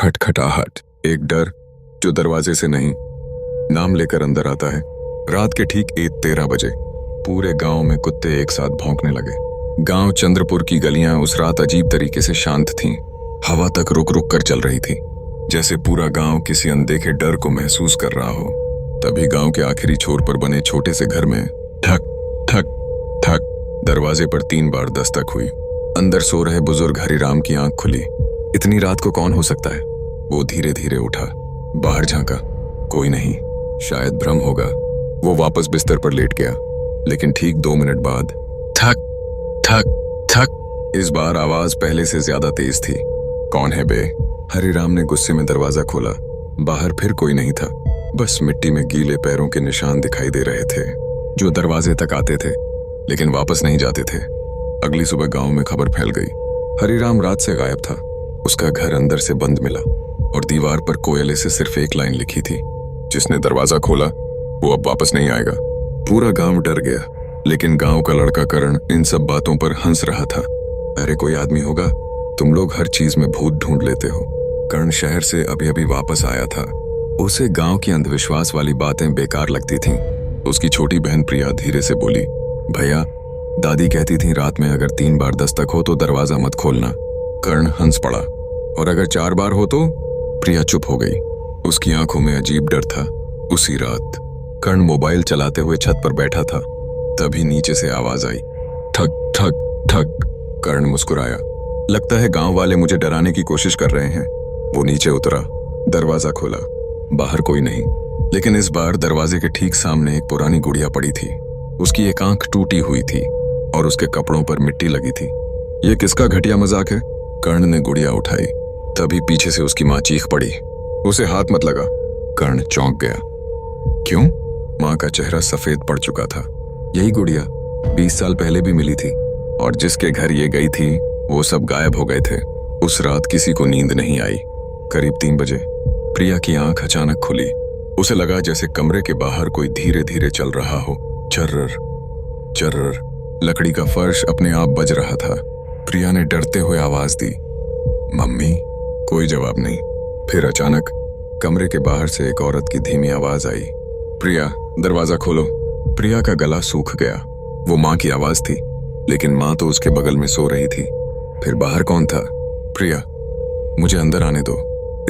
खटखटाहट, एक डर जो दरवाजे से नहीं, नाम लेकर अंदर आता है। रात के ठीक 13 बजे पूरे गांव में कुत्ते एक साथ भौंकने लगे। गांव चंद्रपुर की गलियां उस रात अजीब तरीके से शांत थीं। हवा तक रुक रुक कर चल रही थी, जैसे पूरा गांव किसी अनदेखे डर को महसूस कर रहा हो। तभी गांव के आखिरी छोर पर बने छोटे से घर में ठक ठक ठक दरवाजे पर 3 बार दस्तक हुई। अंदर सो रहे बुजुर्ग हरिराम की आंख खुली। इतनी रात को कौन हो सकता है? वो धीरे धीरे उठा, बाहर झांका, कोई नहीं, शायद भ्रम होगा। वो वापस बिस्तर पर लेट गया, लेकिन ठीक 2 मिनट बाद ठक ठक ठक। इस बार आवाज पहले से ज्यादा तेज थी। कौन है बे? हरिराम ने गुस्से में दरवाजा खोला। बाहर फिर कोई नहीं था, बस मिट्टी में गीले पैरों के निशान दिखाई दे रहे थे, जो दरवाजे तक आते थे लेकिन वापस नहीं जाते थे। अगली सुबह गांव में खबर फैल गई, हरिराम रात से गायब था। उसका घर अंदर से बंद मिला और दीवार पर कोयले से सिर्फ एक लाइन लिखी थी, जिसने दरवाजा खोला वो अब वापस नहीं आएगा। पूरा गांव डर गया, लेकिन गांव का लड़का करण इन सब बातों पर हंस रहा था। अरे कोई आदमी होगा, तुम लोग हर चीज में भूत ढूंढ लेते हो। करण शहर से अभी अभी वापस आया था। उसे गांव की अंधविश्वास वाली बातें बेकार लगती थीं। उसकी छोटी बहन प्रिया धीरे से बोली, भैया, दादी कहती थी रात में अगर 3 बार दस्तक हो तो दरवाजा मत खोलना। कर्ण हंस पड़ा। और अगर 4 बार हो तो? प्रिया चुप हो गई। उसकी आंखों में अजीब डर था। उसी रात कर्ण मोबाइल चलाते हुए छत पर बैठा था, तभी नीचे से आवाज आई, ठक ठक ठक। कर्ण मुस्कुराया, लगता है गांव वाले मुझे डराने की कोशिश कर रहे हैं। वो नीचे उतरा, दरवाजा खोला, बाहर कोई नहीं, लेकिन इस बार दरवाजे के ठीक सामने एक पुरानी गुड़िया पड़ी थी। उसकी एक आंख टूटी हुई थी और उसके कपड़ों पर मिट्टी लगी थी। ये किसका घटिया मजाक है? कर्ण ने गुड़िया उठाई, तभी पीछे से उसकी मां चीख पड़ी, उसे हाथ मत लगा। कर्ण चौंक गया। क्यों? मां का चेहरा सफेद पड़ चुका था। यही गुड़िया 20 साल पहले भी मिली थी, और जिसके घर ये गई थी वो सब गायब हो गए थे। उस रात किसी को नींद नहीं आई। करीब 3 बजे प्रिया की आंख अचानक खुली। उसे लगा जैसे कमरे के बाहर कोई धीरे धीरे चल रहा हो। चर्रर चर्रर, लकड़ी का फर्श अपने आप बज रहा था। प्रिया ने डरते हुए आवाज दी, मम्मी। कोई जवाब नहीं। फिर अचानक कमरे के बाहर से एक औरत की धीमी आवाज आई, प्रिया, दरवाजा खोलो। प्रिया का गला सूख गया। वो मां की आवाज थी, लेकिन मां तो उसके बगल में सो रही थी। फिर बाहर कौन था? प्रिया, मुझे अंदर आने दो।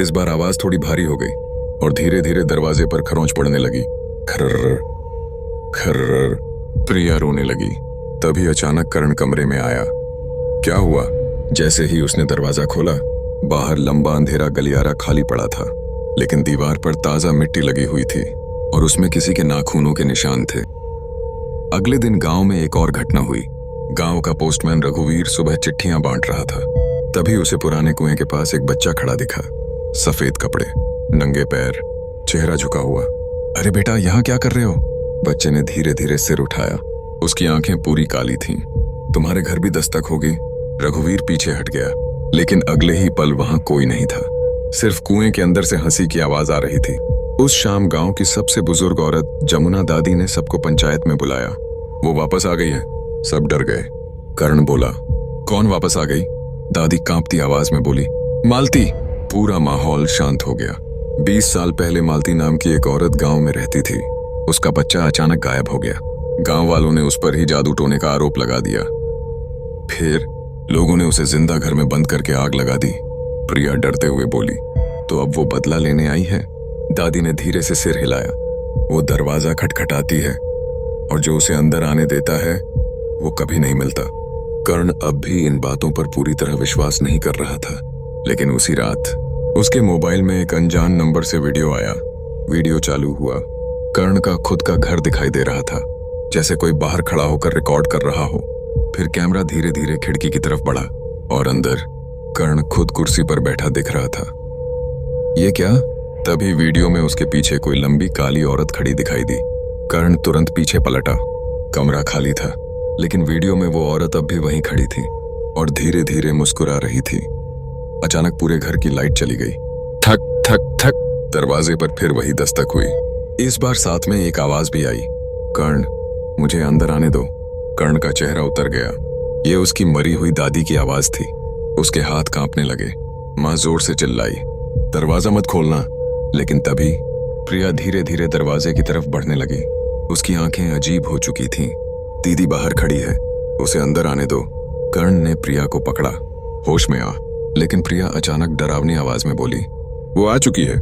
इस बार आवाज थोड़ी भारी हो गई और धीरे धीरे दरवाजे पर खरोंच पड़ने लगी। खर्र खर्र। प्रिया रोने लगी। तभी अचानक करण कमरे में आया। क्या हुआ? जैसे ही उसने दरवाजा खोला, बाहर लंबा अंधेरा गलियारा खाली पड़ा था, लेकिन दीवार पर ताजा मिट्टी लगी हुई थी और उसमें किसी के नाखूनों के निशान थे। अगले दिन गांव में एक और घटना हुई। गांव का पोस्टमैन रघुवीर सुबह चिट्ठियां बांट रहा था। तभी उसे पुराने कुएं के पास एक बच्चा खड़ा दिखा, सफेद कपड़े, नंगे पैर, चेहरा झुका हुआ। अरे बेटा, यहाँ क्या कर रहे हो? बच्चे ने धीरे धीरे सिर उठाया। उसकी आंखें पूरी काली थीं। तुम्हारे घर भी दस्तक होगी? रघुवीर पीछे हट गया, लेकिन अगले ही पल वहां कोई नहीं था। सिर्फ कुएं के अंदर से हंसी की आवाज आ रही थी। उस शाम गांव की सबसे बुजुर्ग औरत जमुना दादी ने सबको पंचायत में बुलाया। वो वापस आ गई है। सब डर गए। कर्ण बोला, कौन वापस आ गई? दादी कांपती आवाज में बोली, मालती। पूरा माहौल शांत हो गया। 20 साल पहले मालती नाम की एक औरत गांव में रहती थी। उसका बच्चा अचानक गायब हो गया। गांव वालों ने उस पर ही जादू टोने का आरोप लगा दिया। फिर लोगों ने उसे जिंदा घर में बंद करके आग लगा दी। प्रिया डरते हुए बोली, तो अब वो बदला लेने आई है? दादी ने धीरे से सिर हिलाया। वो दरवाजा खटखटाती है और जो उसे अंदर आने देता है वो कभी नहीं मिलता। कर्ण अब भी इन बातों पर पूरी तरह विश्वास नहीं कर रहा था, लेकिन उसी रात उसके मोबाइल में एक अनजान नंबर से वीडियो आया। वीडियो चालू हुआ। कर्ण का खुद का घर दिखाई दे रहा था, जैसे कोई बाहर खड़ा होकर रिकॉर्ड कर रहा हो। फिर कैमरा धीरे धीरे खिड़की की तरफ बढ़ा और अंदर कर्ण खुद कुर्सी पर बैठा दिख रहा था। ये क्या? तभी वीडियो में उसके पीछे कोई लंबी काली औरत खड़ी दिखाई दी। कर्ण तुरंत पीछे पलटा। कमरा खाली था, लेकिन वीडियो में वो औरत अब भी वहीं खड़ी थी और धीरे धीरे मुस्कुरा रही थी। अचानक पूरे घर की लाइट चली गई। ठक ठक ठक। दरवाजे पर फिर वही दस्तक हुई। इस बार साथ में एक आवाज भी आई, कर्ण, मुझे अंदर आने दो। कर्ण का चेहरा उतर गया। ये उसकी मरी हुई दादी की आवाज थी। उसके हाथ कांपने लगे। मां जोर से चिल्लाई, दरवाजा मत खोलना। लेकिन तभी प्रिया धीरे धीरे दरवाजे की तरफ बढ़ने लगी। उसकी आंखें अजीब हो चुकी थीं। दीदी बाहर खड़ी है, उसे अंदर आने दो। कर्ण ने प्रिया को पकड़ा। होश में आ। लेकिन प्रिया अचानक डरावनी आवाज में बोली, वो आ चुकी है।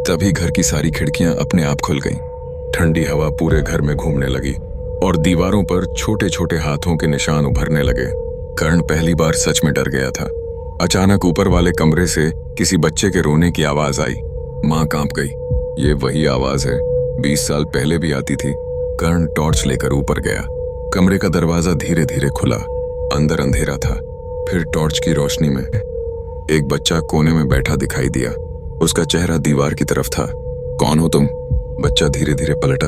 तभी घर की सारी खिड़कियां अपने आप खुल गईं। ठंडी हवा पूरे घर में घूमने लगी और दीवारों पर छोटे छोटे हाथों के निशान उभरने लगे। कर्ण पहली बार सच में डर गया था। अचानक ऊपर वाले कमरे से किसी बच्चे के रोने की आवाज आई। माँ कांप गई। ये वही आवाज है, 20 साल पहले भी आती थी। कर्ण टॉर्च लेकर ऊपर गया। कमरे का दरवाजा धीरे धीरे खुला। अंदर अंधेरा था। फिर टॉर्च की रोशनी में एक बच्चा कोने में बैठा दिखाई दिया। उसका चेहरा दीवार की तरफ था। कौन हो तुम? बच्चा धीरे धीरे पलटा।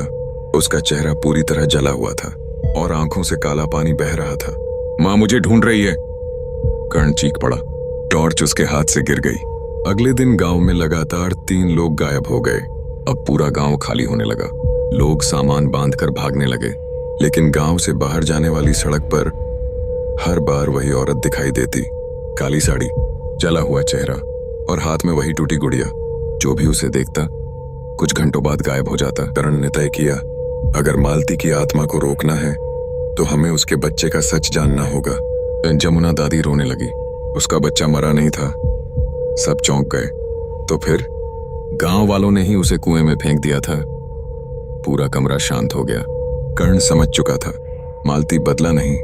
उसका चेहरा पूरी तरह जला हुआ था और आंखों से काला पानी बह रहा था। माँ मुझे ढूंढ रही है। कर्ण चीख पड़ा। टॉर्च उसके हाथ से गिर गई। अगले दिन गांव में लगातार 3 लोग गायब हो गए। अब पूरा गांव खाली होने लगा। लोग सामान बांधकर भागने लगे। लेकिन गांव से बाहर जाने वाली सड़क पर हर बार वही औरत दिखाई देती। काली साड़ी, जला हुआ चेहरा और हाथ में वही टूटी गुड़िया। जो भी उसे देखता कुछ घंटों बाद गायब हो जाता। कर्ण ने तय किया, अगर मालती की आत्मा को रोकना है तो हमें उसके बच्चे का सच जानना होगा। जमुना दादी रोने लगी। उसका बच्चा मरा नहीं था। सब चौंक गए। तो फिर गांव वालों ने ही उसे कुएं में फेंक दिया था। पूरा कमरा शांत हो गया। कर्ण समझ चुका था, मालती बदला नहीं,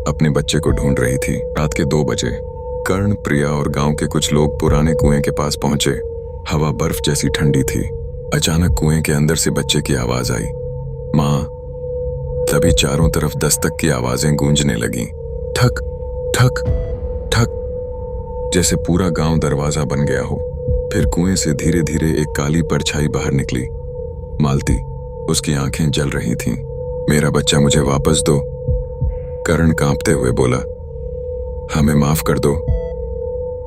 अपने बच्चे को ढूंढ रही थी। रात के 2 बजे कर्ण, प्रिया और गांव के कुछ लोग पुराने कुएं के पास पहुंचे। हवा बर्फ जैसी ठंडी थी। अचानक कुएं के अंदर से बच्चे की आवाज आई, माँ। तभी चारों तरफ दस्तक की आवाजें गूंजने लगीं। ठक ठक ठक, जैसे पूरा गांव दरवाजा बन गया हो। फिर कुएं से धीरे धीरे एक काली परछाई बाहर निकली। मालती, उसकी आंखें जल रही थीं। मेरा बच्चा मुझे वापस दो। कर्ण कांपते हुए बोला, हमें माफ कर दो।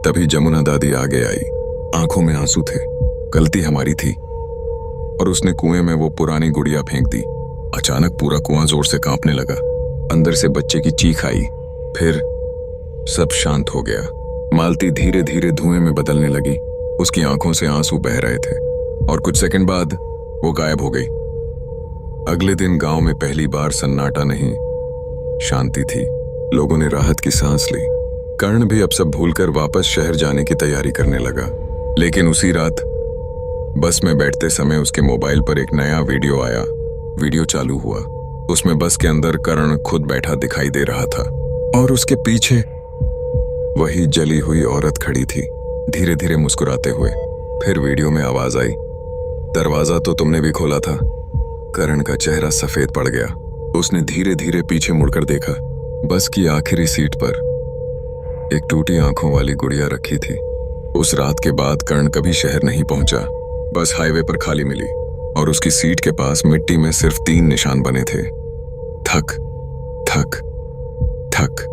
तभी जमुना दादी आगे आई। आंखों में आंसू थे। गलती हमारी थी। और उसने कुएं में वो पुरानी गुड़िया फेंक दी। अचानक पूरा कुआं जोर से कांपने लगा। अंदर से बच्चे की चीख आई। फिर सब शांत हो गया। मालती धीरे धीरे धुएं में बदलने लगी। उसकी आंखों से आंसू बह रहे थे और कुछ सेकंड बाद वो गायब हो गई। अगले दिन गांव में पहली बार सन्नाटा नहीं, शांति थी। लोगों ने राहत की सांस ली। कर्ण भी अब सब भूलकर वापस शहर जाने की तैयारी करने लगा। लेकिन उसी रात बस में बैठते समय उसके मोबाइल पर एक नया वीडियो आया। वीडियो चालू हुआ। उसमें बस के अंदर कर्ण खुद बैठा दिखाई दे रहा था और उसके पीछे वही जली हुई औरत खड़ी थी, धीरे धीरे मुस्कुराते हुए। फिर वीडियो में आवाज आई, दरवाजा तो तुमने भी खोला था। कर्ण का चेहरा सफेद पड़ गया। उसने धीरे धीरे पीछे मुड़कर देखा। बस की आखिरी सीट पर एक टूटी आंखों वाली गुड़िया रखी थी। उस रात के बाद कर्ण कभी शहर नहीं पहुंचा। बस हाईवे पर खाली मिली और उसकी सीट के पास मिट्टी में सिर्फ 3 निशान बने थे। थक थक थक।